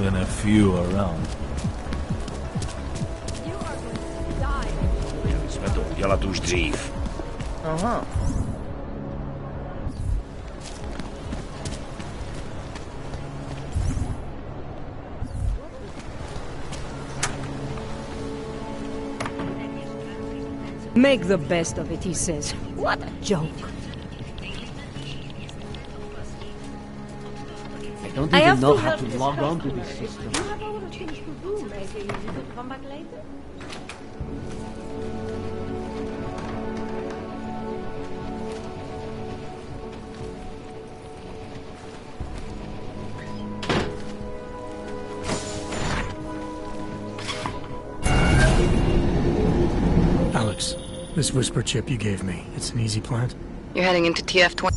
than a few around. Jsme to udělat už dřív. Aha. Make the best of it, he says. What a joke. I don't even know how to log on to this system. You have a lot of things to do, maybe you could come back later? Alex, this whisper chip you gave me, it's an easy plant? You're heading into TF-20.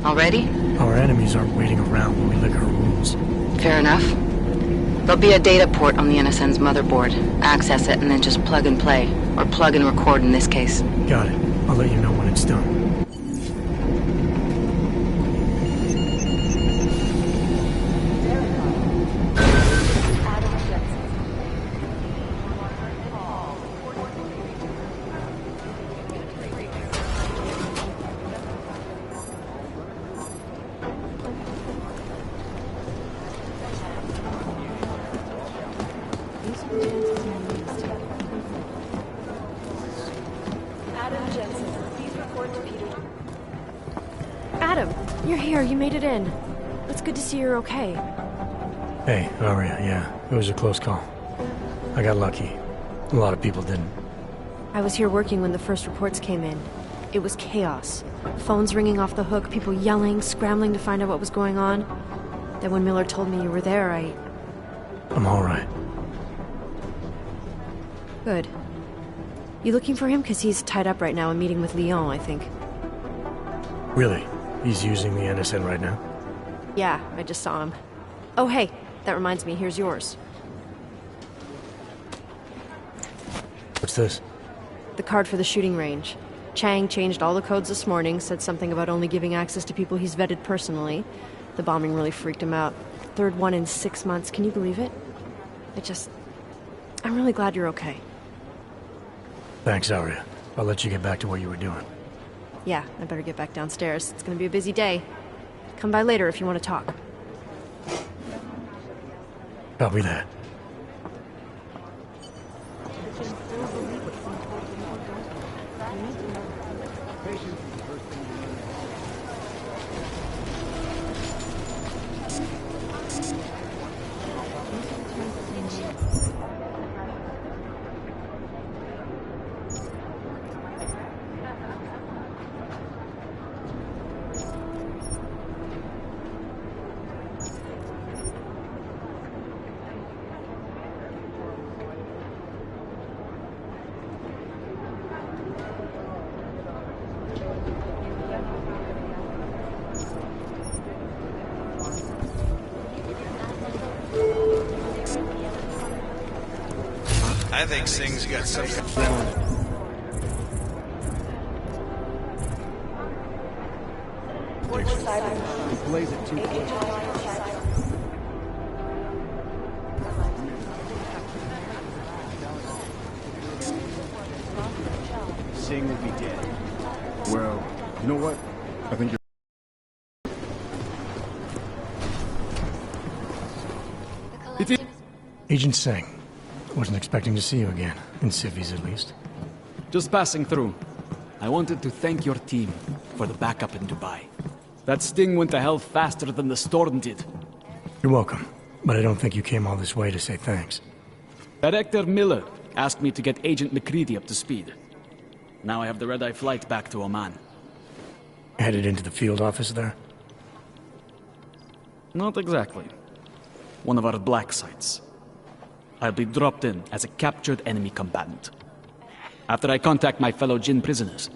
Already? Our enemies aren't waiting around when we lick our wounds. Fair enough. There'll be a data port on the NSN's motherboard. Access it and then just plug and play. Or plug and record in this case. Got it. I'll let you know when it's done. Adam, you're here. You made it in. It's good to see you're okay. Hey, Aria, yeah. It was a close call. I got lucky. A lot of people didn't. I was here working when the first reports came in. It was chaos. Phones ringing off the hook, people yelling, scrambling to find out what was going on. Then when Miller told me you were there, I'm alright. Good. You looking for him? Because he's tied up right now and meeting with Leon, I think. Really? He's using the NSN right now? Yeah, I just saw him. Oh, hey, that reminds me, here's yours. What's this? The card for the shooting range. Chang changed all the codes this morning, said something about only giving access to people he's vetted personally. The bombing really freaked him out. Third one in 6 months, can you believe it? I'm really glad you're okay. Thanks, Aria. I'll let you get back to what you were doing. Yeah, I better get back downstairs. It's gonna be a busy day. Come by later if you want to talk. Copy that. I think Singh's got some... Blaze it too quick. Singh will be dead. Well, you know what? I think you're... Agent Singh. Wasn't expecting to see you again. In civvies, at least. Just passing through. I wanted to thank your team for the backup in Dubai. That sting went to hell faster than the storm did. You're welcome. But I don't think you came all this way to say thanks. Director Miller asked me to get Agent McCready up to speed. Now I have the red-eye flight back to Oman. Headed into the field office there? Not exactly. One of our black sites. I'll be dropped in as a captured enemy combatant. After I contact my fellow Jinn prisoners,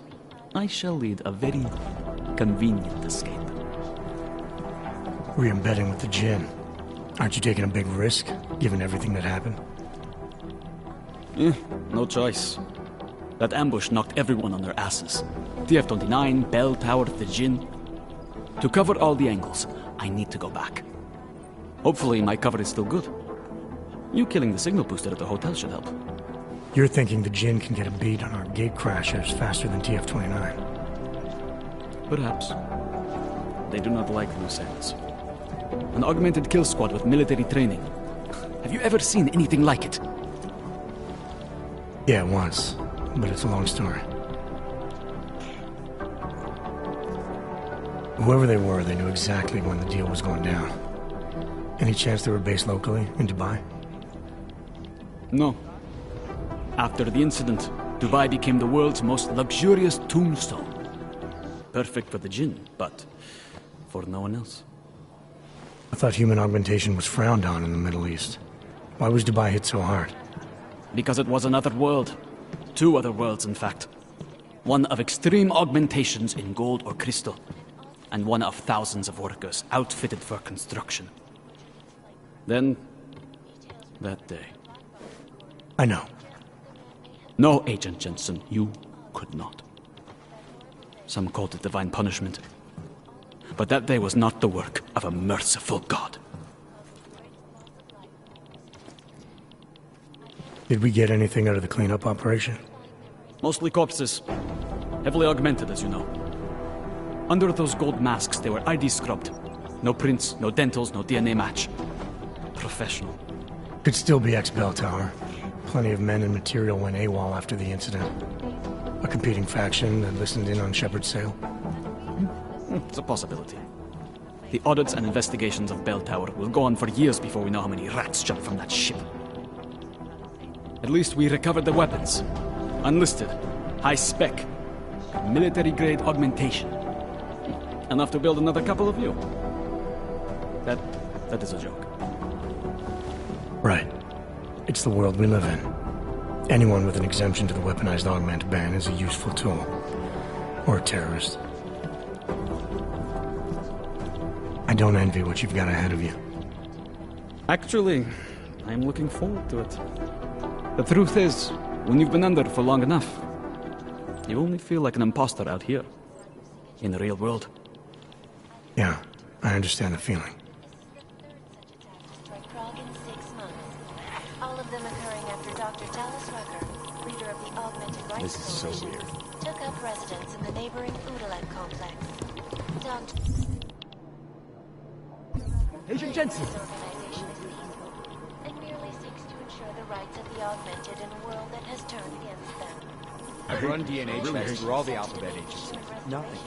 I shall lead a very convenient escape. Re-embedding with the Jinn. Aren't you taking a big risk, given everything that happened? No choice. That ambush knocked everyone on their asses. TF-29, Bell Tower, the Jinn. To cover all the angles, I need to go back. Hopefully my cover is still good. You killing the signal booster at the hotel should help. You're thinking the Jinn can get a beat on our gate crashers faster than TF-29. Perhaps. They do not like loose ends. An augmented kill squad with military training. Have you ever seen anything like it? Yeah, once. But it's a long story. Whoever they were, they knew exactly when the deal was going down. Any chance they were based locally, in Dubai? No. After the incident, Dubai became the world's most luxurious tombstone. Perfect for the Jinn, but for no one else. I thought human augmentation was frowned on in the Middle East. Why was Dubai hit so hard? Because it was another world. Two other worlds, in fact. One of extreme augmentations in gold or crystal, and one of thousands of workers outfitted for construction. Then, that day. I know. No, Agent Jensen, you could not. Some called it divine punishment. But that day was not the work of a merciful God. Did we get anything out of the cleanup operation? Mostly corpses. Heavily augmented, as you know. Under those gold masks, they were ID scrubbed. No prints, no dentals, no DNA match. Professional. Could still be ex-Bell Tower. Plenty of men and material went AWOL after the incident. A competing faction that listened in on Shepard's sale. It's a possibility. The audits and investigations of Bell Tower will go on for years before we know how many rats jumped from that ship. At least we recovered the weapons. Unlisted, high-spec, military-grade augmentation. Enough to build another couple of you. That is a joke. Right. It's the world we live in. Anyone with an exemption to the weaponized augment ban is a useful tool. Or a terrorist. I don't envy what you've got ahead of you. Actually, I'm looking forward to it. The truth is, when you've been under for long enough, you only feel like an imposter out here. In the real world. Yeah, I understand the feeling. This is so weird. Took up residence in the neighboring Udalet complex. Agent Jensen! And merely seeks to ensure the rights of the augmented in a world that has turned against them. I've run DNA checks through all the alphabet agents. Nothing.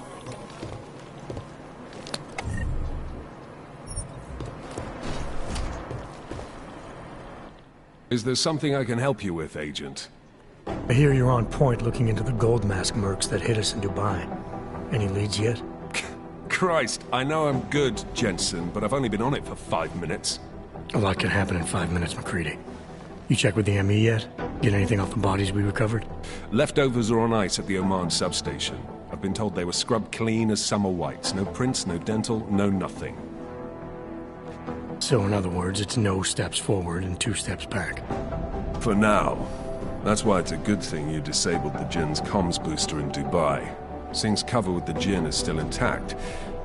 Is there something I can help you with, Agent? I hear you're on point looking into the gold mask mercs that hit us in Dubai. Any leads yet? Christ, I know I'm good, Jensen, but I've only been on it for 5 minutes. A lot can happen in 5 minutes, McCready. You check with the ME yet? Get anything off the bodies we recovered? Leftovers are on ice at the Oman substation. I've been told they were scrubbed clean as summer whites. No prints, no dental, no nothing. So in other words, it's no steps forward and 2 steps back. For now. That's why it's a good thing you disabled the Jinn's comms booster in Dubai. Sing's cover with the Jinn is still intact.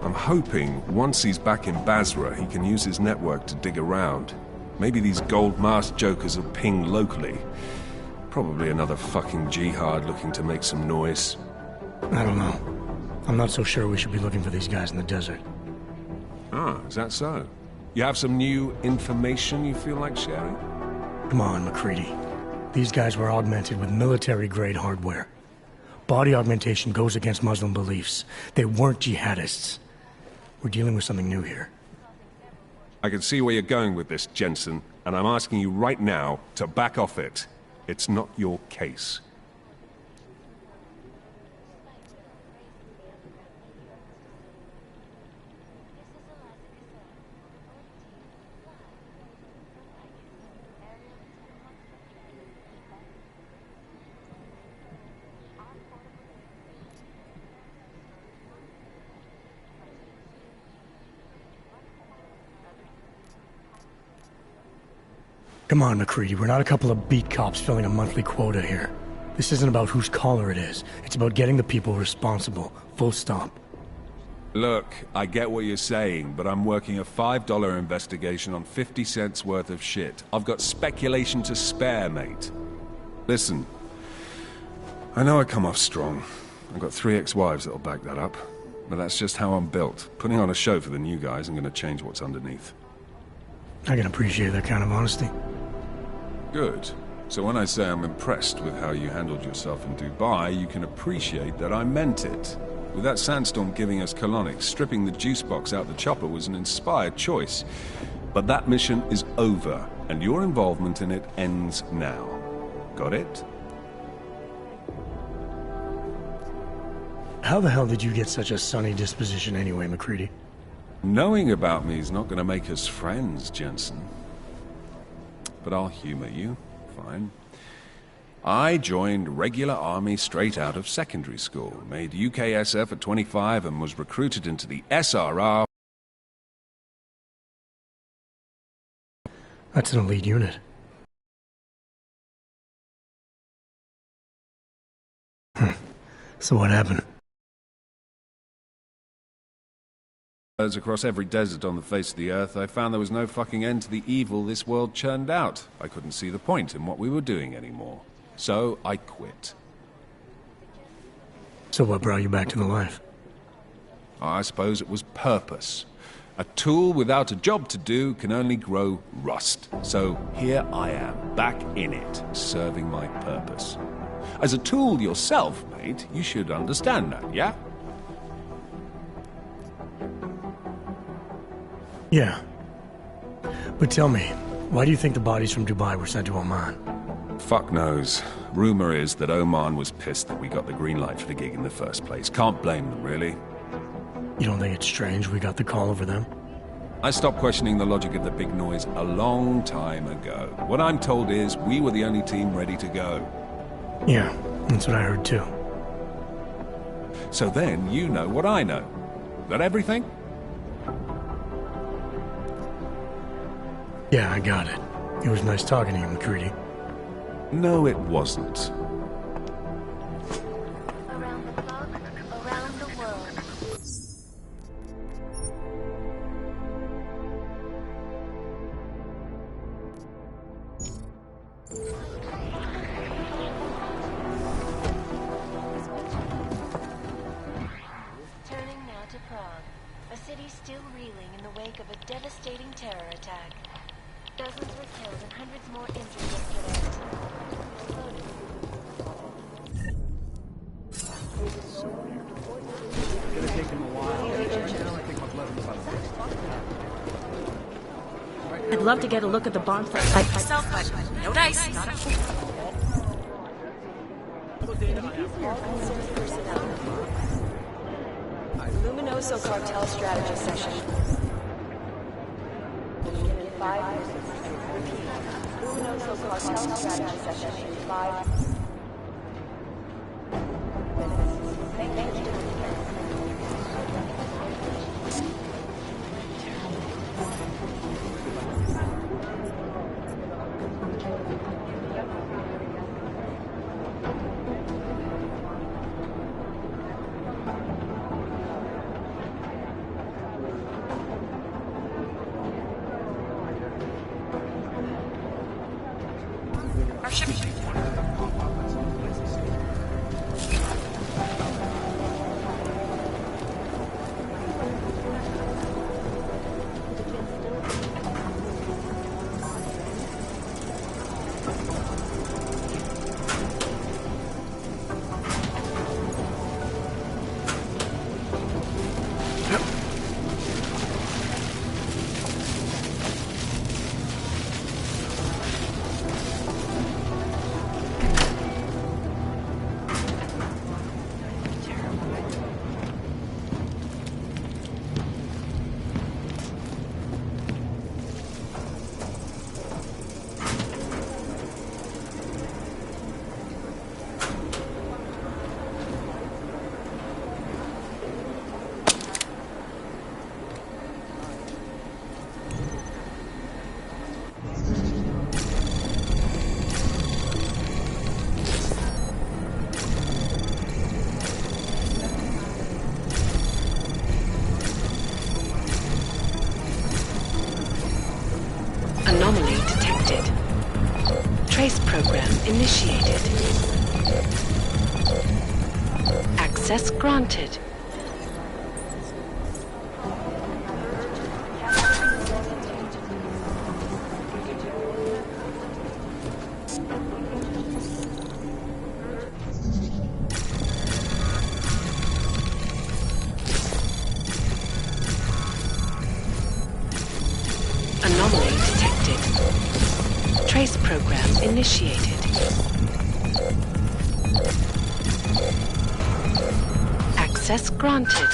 I'm hoping once he's back in Basra, he can use his network to dig around. Maybe these gold masked jokers will ping locally. Probably another fucking jihad looking to make some noise. I don't know. I'm not so sure we should be looking for these guys in the desert. Ah, is that so? You have some new information you feel like sharing? Come on, McCready. These guys were augmented with military-grade hardware. Body augmentation goes against Muslim beliefs. They weren't jihadists. We're dealing with something new here. I can see where you're going with this, Jensen, and I'm asking you right now to back off it. It's not your case. Come on, McCready. We're not a couple of beat cops filling a monthly quota here. This isn't about whose collar it is. It's about getting the people responsible. Full stop. Look, I get what you're saying, but I'm working a $5 investigation on 50 cents worth of shit. I've got speculation to spare, mate. Listen, I know I come off strong. I've got 3 ex-wives that'll back that up. But that's just how I'm built. Putting on a show for the new guys, I'm gonna change what's underneath. I can appreciate that kind of honesty. Good. So when I say I'm impressed with how you handled yourself in Dubai, you can appreciate that I meant it. With that sandstorm giving us colonics, stripping the juice box out the chopper was an inspired choice. But that mission is over, and your involvement in it ends now. Got it? How the hell did you get such a sunny disposition anyway, McCready? Knowing about me is not going to make us friends, Jensen. But I'll humor you. Fine. I joined regular army straight out of secondary school, made UKSF at 25 and was recruited into the SRR. That's an elite unit. So what happened? Across every desert on the face of the earth, I found there was no fucking end to the evil this world churned out. I couldn't see the point in what we were doing anymore. So I quit. So what brought you back to the life? I suppose it was purpose. A tool without a job to do can only grow rust. So here I am, back in it, serving my purpose. As a tool yourself, mate, you should understand that, yeah? Yeah. But tell me, why do you think the bodies from Dubai were sent to Oman? Fuck knows. Rumor is that Oman was pissed that we got the green light for the gig in the first place. Can't blame them, really. You don't think it's strange we got the call over them? I stopped questioning the logic of the big noise a long time ago. What I'm told is we were the only team ready to go. Yeah, that's what I heard too. So then you know what I know. That everything? Yeah, I got it. It was nice talking to you, McCready. No, it wasn't. Around the clock, around the world. Turning now to Prague, a city still reeling in the wake of a devastating terror attack. Dozens were killed and hundreds more injured yesterday. I'd love to get a look at the bomb site myself, but no dice, not a fool. Luminoso cartel strategy session. In 5 minutes. Repeat. Luminoso cartel strategy session in 5 minutes. Thank you. Our ship. Trace program initiated. Access granted. Anomaly detected. Trace program initiated. Access granted.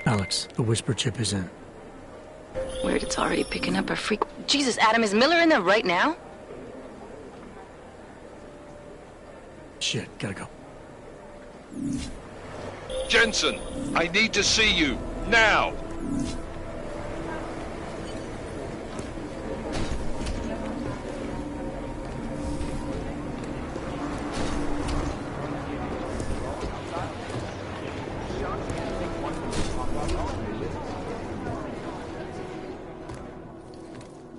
Alex, the whisper chip is in. Weird, it's already picking up a freak. Jesus, Adam, is Miller in there right now? Shit, gotta go. Jensen, I need to see you. Now!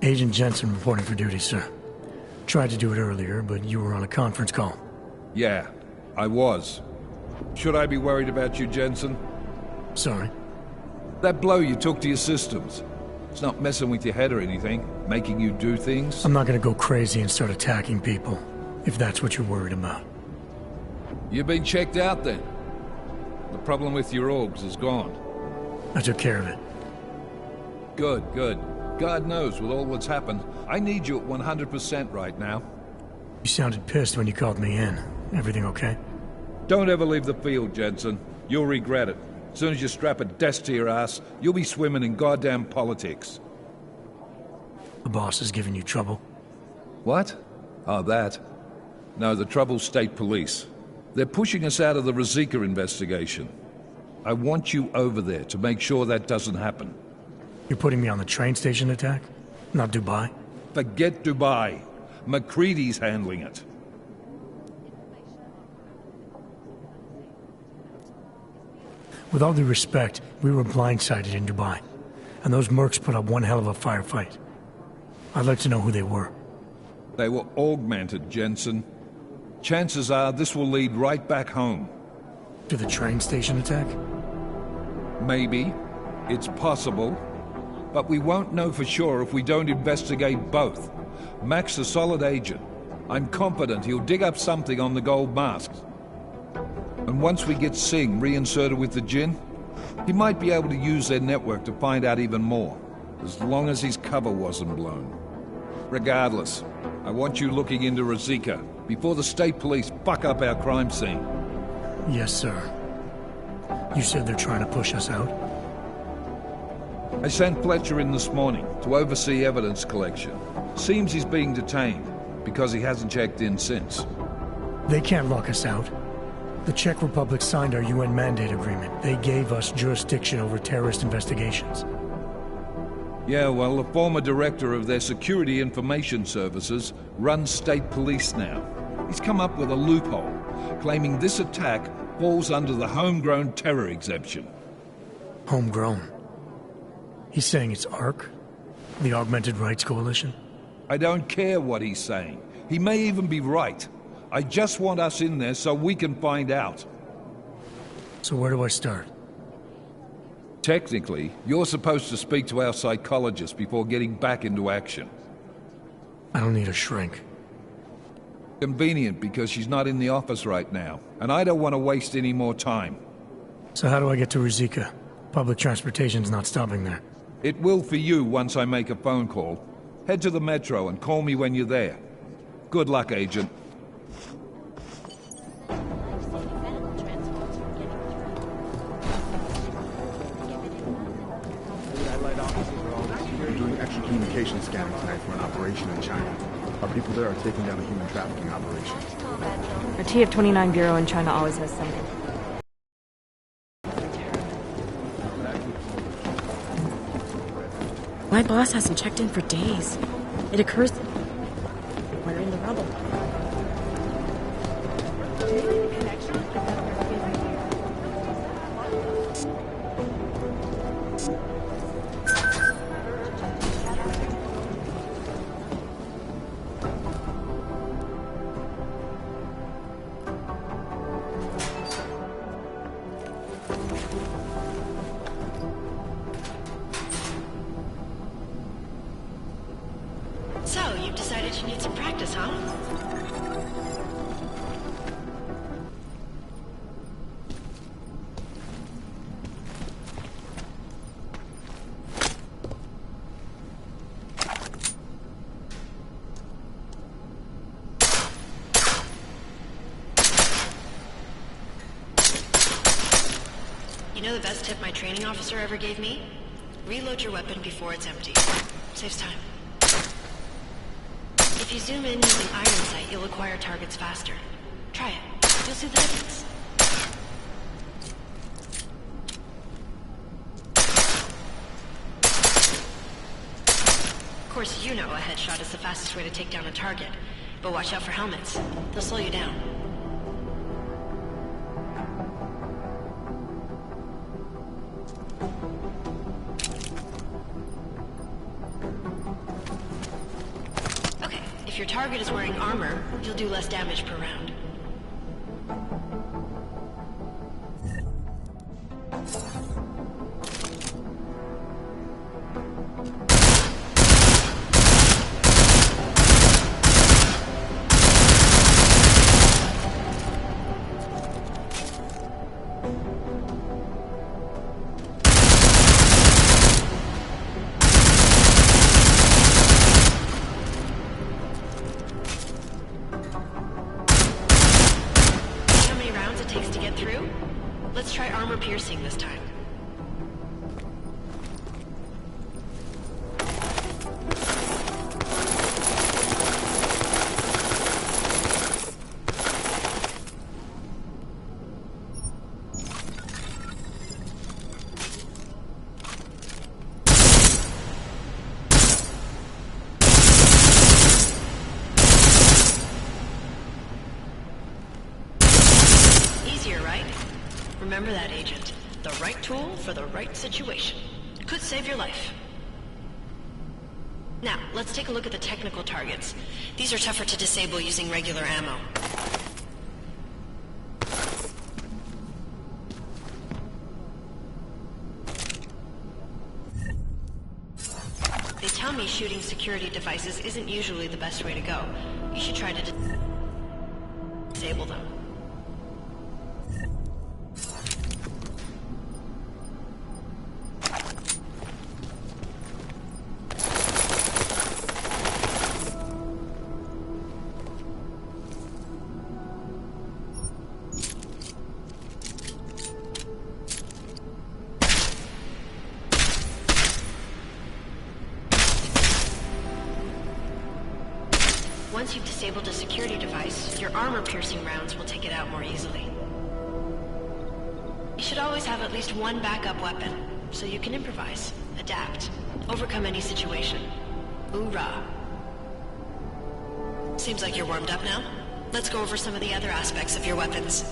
Agent Jensen reporting for duty, sir. Tried to do it earlier, but you were on a conference call. Yeah, I was. Should I be worried about you, Jensen? Sorry. That blow you took to your systems. It's not messing with your head or anything, making you do things. I'm not gonna go crazy and start attacking people, if that's what you're worried about. You've been checked out then. The problem with your orgs is gone. I took care of it. Good, good. God knows, with all that's happened, I need you at 100% right now. You sounded pissed when you called me in. Everything okay? Don't ever leave the field, Jensen. You'll regret it. As soon as you strap a desk to your ass, you'll be swimming in goddamn politics. The boss is giving you trouble? What? Oh, that? No, the trouble's state police. They're pushing us out of the Rosika investigation. I want you over there to make sure that doesn't happen. You're putting me on the train station attack? Not Dubai? Forget Dubai. McCready's handling it. With all due respect, we were blindsided in Dubai. And those mercs put up one hell of a firefight. I'd like to know who they were. They were augmented, Jensen. Chances are this will lead right back home. To the train station attack? Maybe. It's possible. But we won't know for sure if we don't investigate both. Mac's a solid agent. I'm confident he'll dig up something on the gold masks. And once we get Singh reinserted with the Jinn, he might be able to use their network to find out even more, as long as his cover wasn't blown. Regardless, I want you looking into Rosika before the state police fuck up our crime scene. Yes, sir. You said they're trying to push us out? I sent Fletcher in this morning to oversee evidence collection. Seems he's being detained, because he hasn't checked in since. They can't lock us out. The Czech Republic signed our UN mandate agreement. They gave us jurisdiction over terrorist investigations. Yeah, well, the former director of their security information services runs state police now. He's come up with a loophole, claiming this attack falls under the homegrown terror exemption. Homegrown? He's saying it's ARC? The Augmented Rights Coalition? I don't care what he's saying. He may even be right. I just want us in there so we can find out. So where do I start? Technically, you're supposed to speak to our psychologist before getting back into action. I don't need a shrink. Convenient because she's not in the office right now, and I don't want to waste any more time. So how do I get to Rosika? Public transportation's not stopping there. It will for you once I make a phone call. Head to the metro and call me when you're there. Good luck, Agent. We're doing extra communication scanning tonight for an operation in China. Our people there are taking down a human trafficking operation. Our TF-29 bureau in China always has something. My boss hasn't checked in for days. It occurs we're in the rubble. So, you've decided you need some practice, huh? You know the best tip my training officer ever gave me? Reload your weapon before it's empty. Saves time. If you zoom in using iron sight, you'll acquire targets faster. Try it. You'll see the difference. Of course, you know a headshot is the fastest way to take down a target. But watch out for helmets. They'll slow you down. If your target is wearing armor, you'll do less damage per round. Let's try armor piercing this time. Easier, right? Remember that, Agent. The right tool for the right situation. Could save your life. Now, let's take a look at the technical targets. These are tougher to disable using regular ammo. They tell me shooting security devices isn't usually the best way to go. You should try to disable them. Once you've disabled a security device, your armor-piercing rounds will take it out more easily. You should always have at least one backup weapon, so you can improvise, adapt, overcome any situation. Hoorah! Seems like you're warmed up now. Let's go over some of the other aspects of your weapons.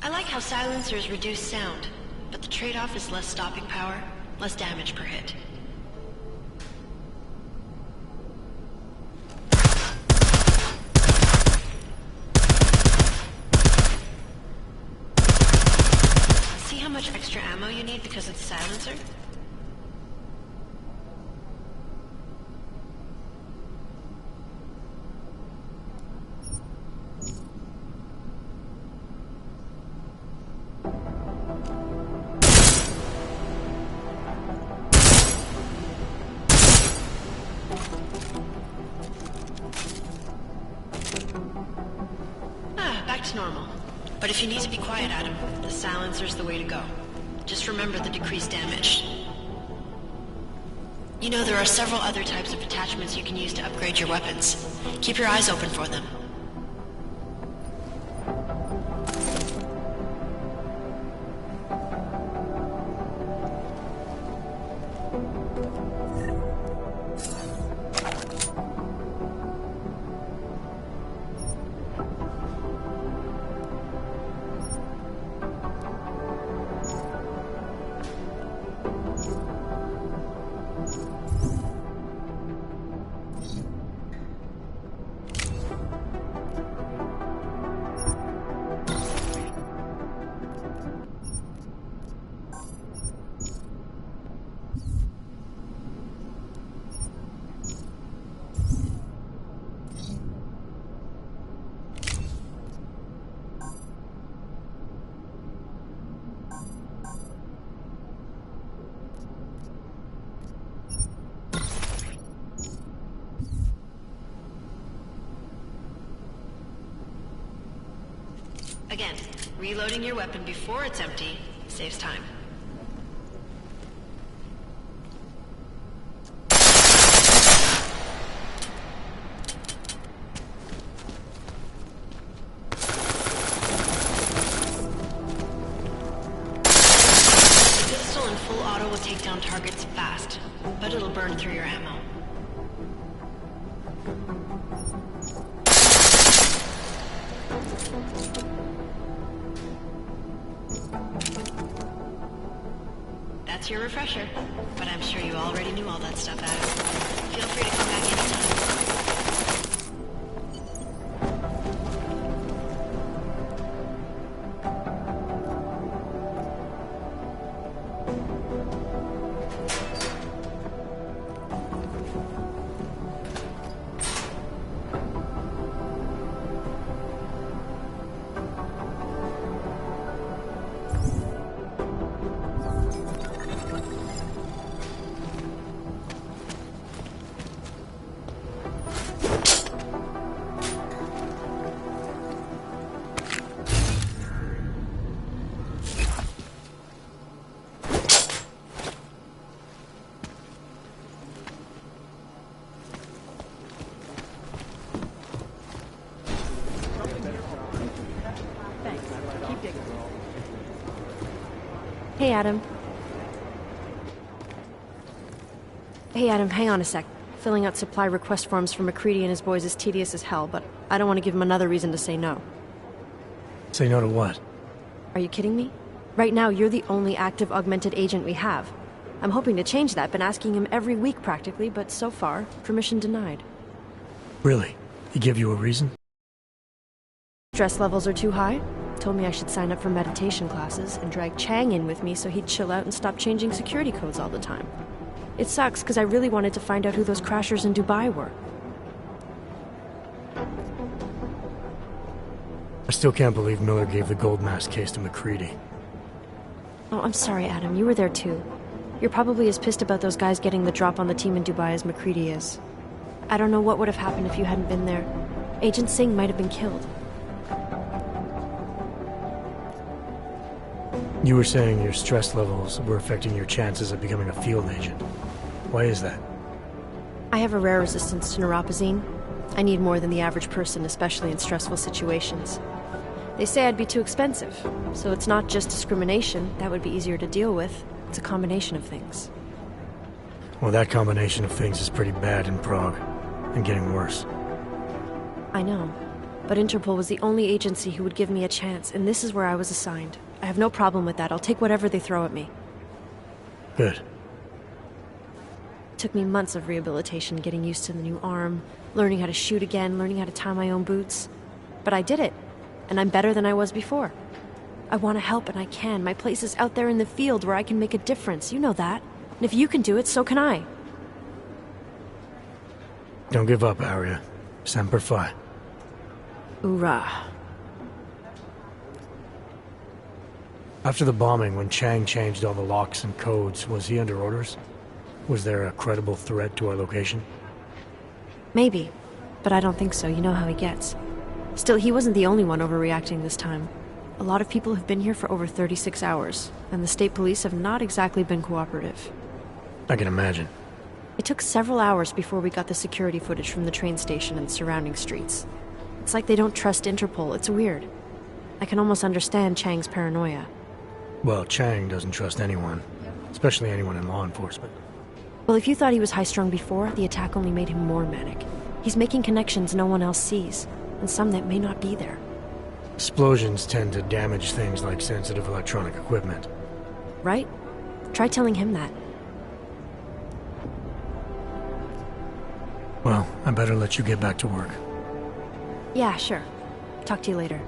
I like how silencers reduce sound, but the trade-off is less stopping power, less damage per hit. much extra ammo you need because of the silencer? Back to normal. But if you need to be quiet, Adam, the silencer's the way to go. Just remember the decreased damage. You know, there are several other types of attachments you can use to upgrade your weapons. Keep your eyes open for them. Again, reloading your weapon before it's empty saves time. The pistol in full auto will take down targets fast, but it'll burn through your ammo. That's your refresher, but I'm sure you already knew all that stuff, Adam. Feel free to come back anytime. Hey, Adam. Hey, Adam, hang on a sec. Filling out supply request forms for McCready and his boys is tedious as hell, but I don't want to give him another reason to say no. Say no to what? Are you kidding me? Right now, you're the only active augmented agent we have. I'm hoping to change that, been asking him every week practically, but so far, permission denied. Really? He give you a reason? Stress levels are too high? Told me I should sign up for meditation classes and drag Chang in with me so he'd chill out and stop changing security codes all the time. It sucks because I really wanted to find out who those crashers in Dubai were. I still can't believe Miller gave the gold mask case to McCready. Oh, I'm sorry, Adam. You were there too. You're probably as pissed about those guys getting the drop on the team in Dubai as McCready is. I don't know what would have happened if you hadn't been there. Agent Singh might have been killed. You were saying your stress levels were affecting your chances of becoming a field agent. Why is that? I have a rare resistance to neuropazine. I need more than the average person, especially in stressful situations. They say I'd be too expensive, so it's not just discrimination. That would be easier to deal with. It's a combination of things. Well, that combination of things is pretty bad in Prague, and getting worse. I know, but Interpol was the only agency who would give me a chance, and this is where I was assigned. I have no problem with that. I'll take whatever they throw at me. Good. It took me months of rehabilitation, getting used to the new arm, learning how to shoot again, learning how to tie my own boots. But I did it, and I'm better than I was before. I want to help and I can. My place is out there in the field where I can make a difference. You know that. And if you can do it, so can I. Don't give up, Arya. Semper Fi. Hoorah. After the bombing, when Chang changed all the locks and codes, was he under orders? Was there a credible threat to our location? Maybe. But I don't think so. You know how he gets. Still, he wasn't the only one overreacting this time. A lot of people have been here for over 36 hours, and the state police have not exactly been cooperative. I can imagine. It took several hours before we got the security footage from the train station and surrounding streets. It's like they don't trust Interpol. It's weird. I can almost understand Chang's paranoia. Well, Chang doesn't trust anyone, especially anyone in law enforcement. Well, if you thought he was high-strung before, the attack only made him more manic. He's making connections no one else sees, and some that may not be there. Explosions tend to damage things like sensitive electronic equipment. Right? Try telling him that. Well, I better let you get back to work. Yeah, sure. Talk to you later.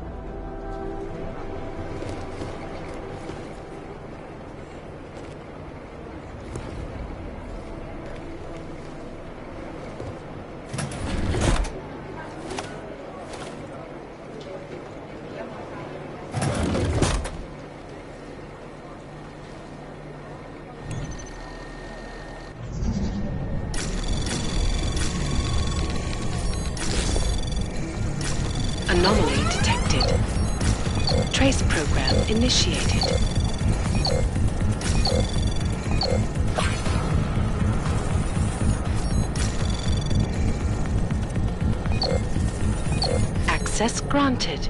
Anomaly detected. Trace program initiated. Access granted.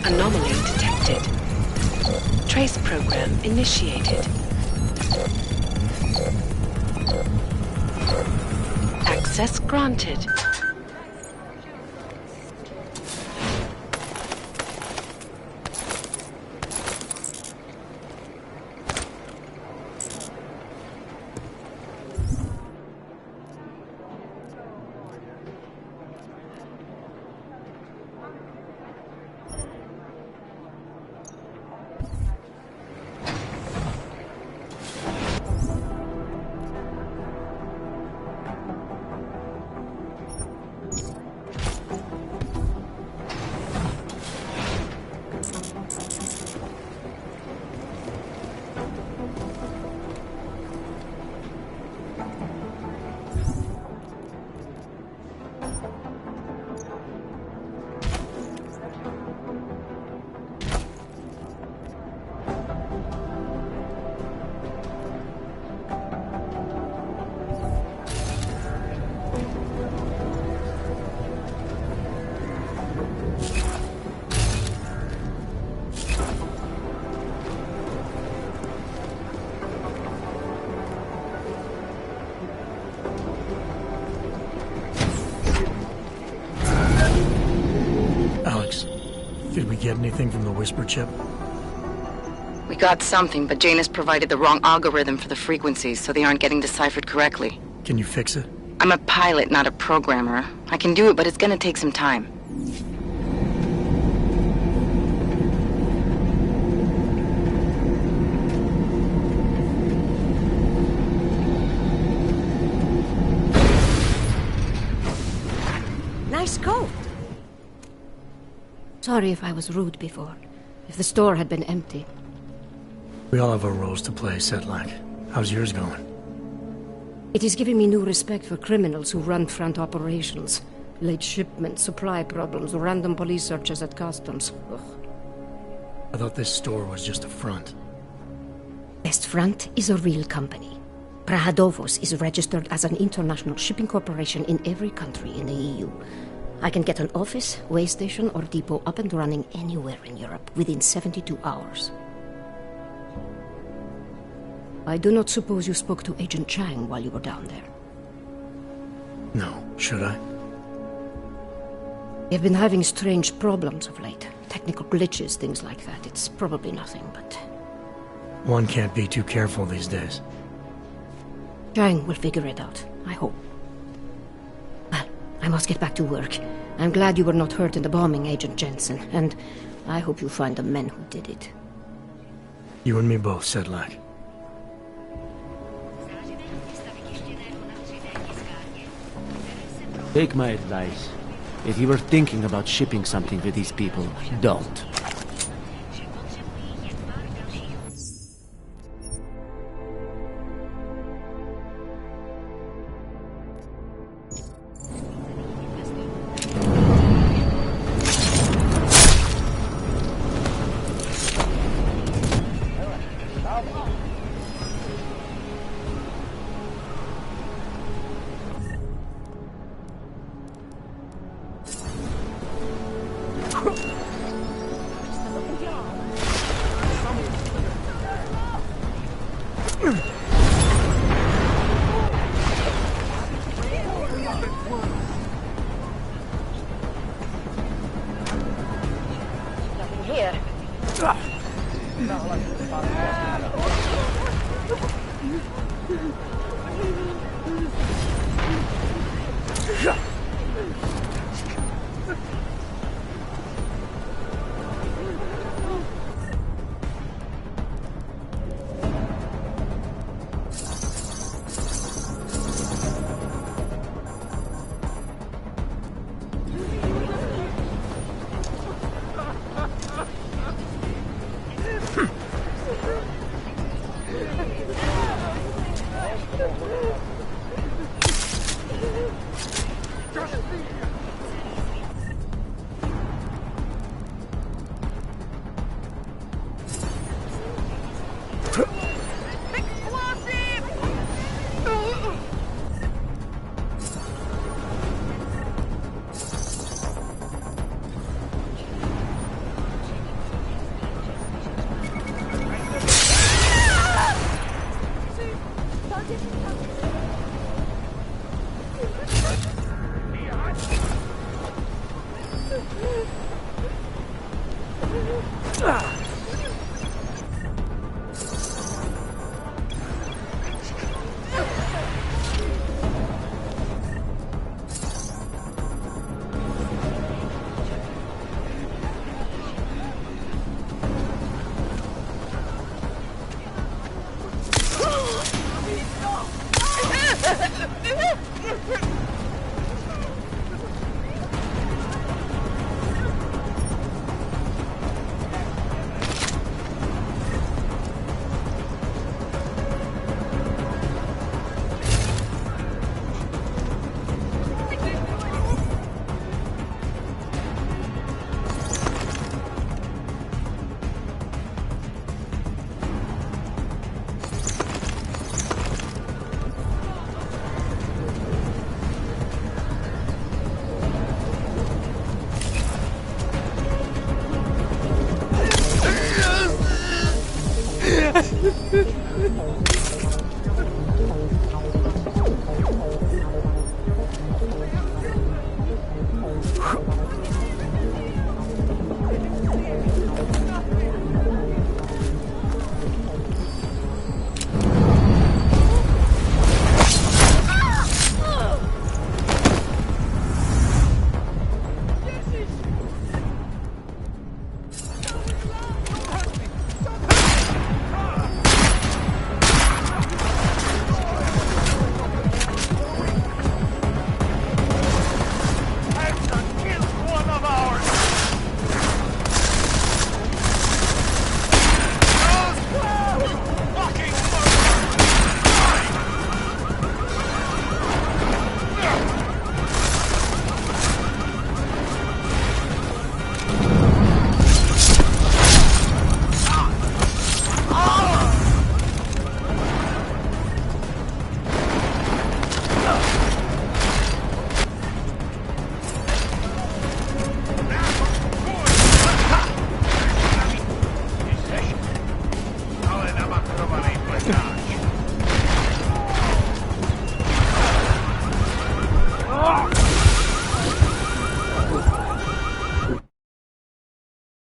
Anomaly detected. Trace program initiated. Access granted. Alex, did we get anything from the Whisper chip? We got something, but Jane has provided the wrong algorithm for the frequencies, so they aren't getting deciphered correctly. Can you fix it? I'm a pilot, not a programmer. I can do it, but it's gonna take some time. Nice coat. Sorry if I was rude before. If the store had been empty. We all have our roles to play, Sedlak. How's yours going? It is giving me new respect for criminals who run front operations. Late shipments, supply problems, random police searches at customs. Ugh. I thought this store was just a front. Best Front is a real company. Prahadovos is registered as an international shipping corporation in every country in the EU. I can get an office, way station, or depot up and running anywhere in Europe within 72 hours. I do not suppose you spoke to Agent Chang while you were down there. No, should I? You've been having strange problems of late. Technical glitches, things like that. It's probably nothing, but... One can't be too careful these days. Chang will figure it out, I hope. Well, I must get back to work. I'm glad you were not hurt in the bombing, Agent Jensen, and I hope you find the men who did it. You and me both, Sedlak. Take my advice. If you were thinking about shipping something to these people, don't. Here.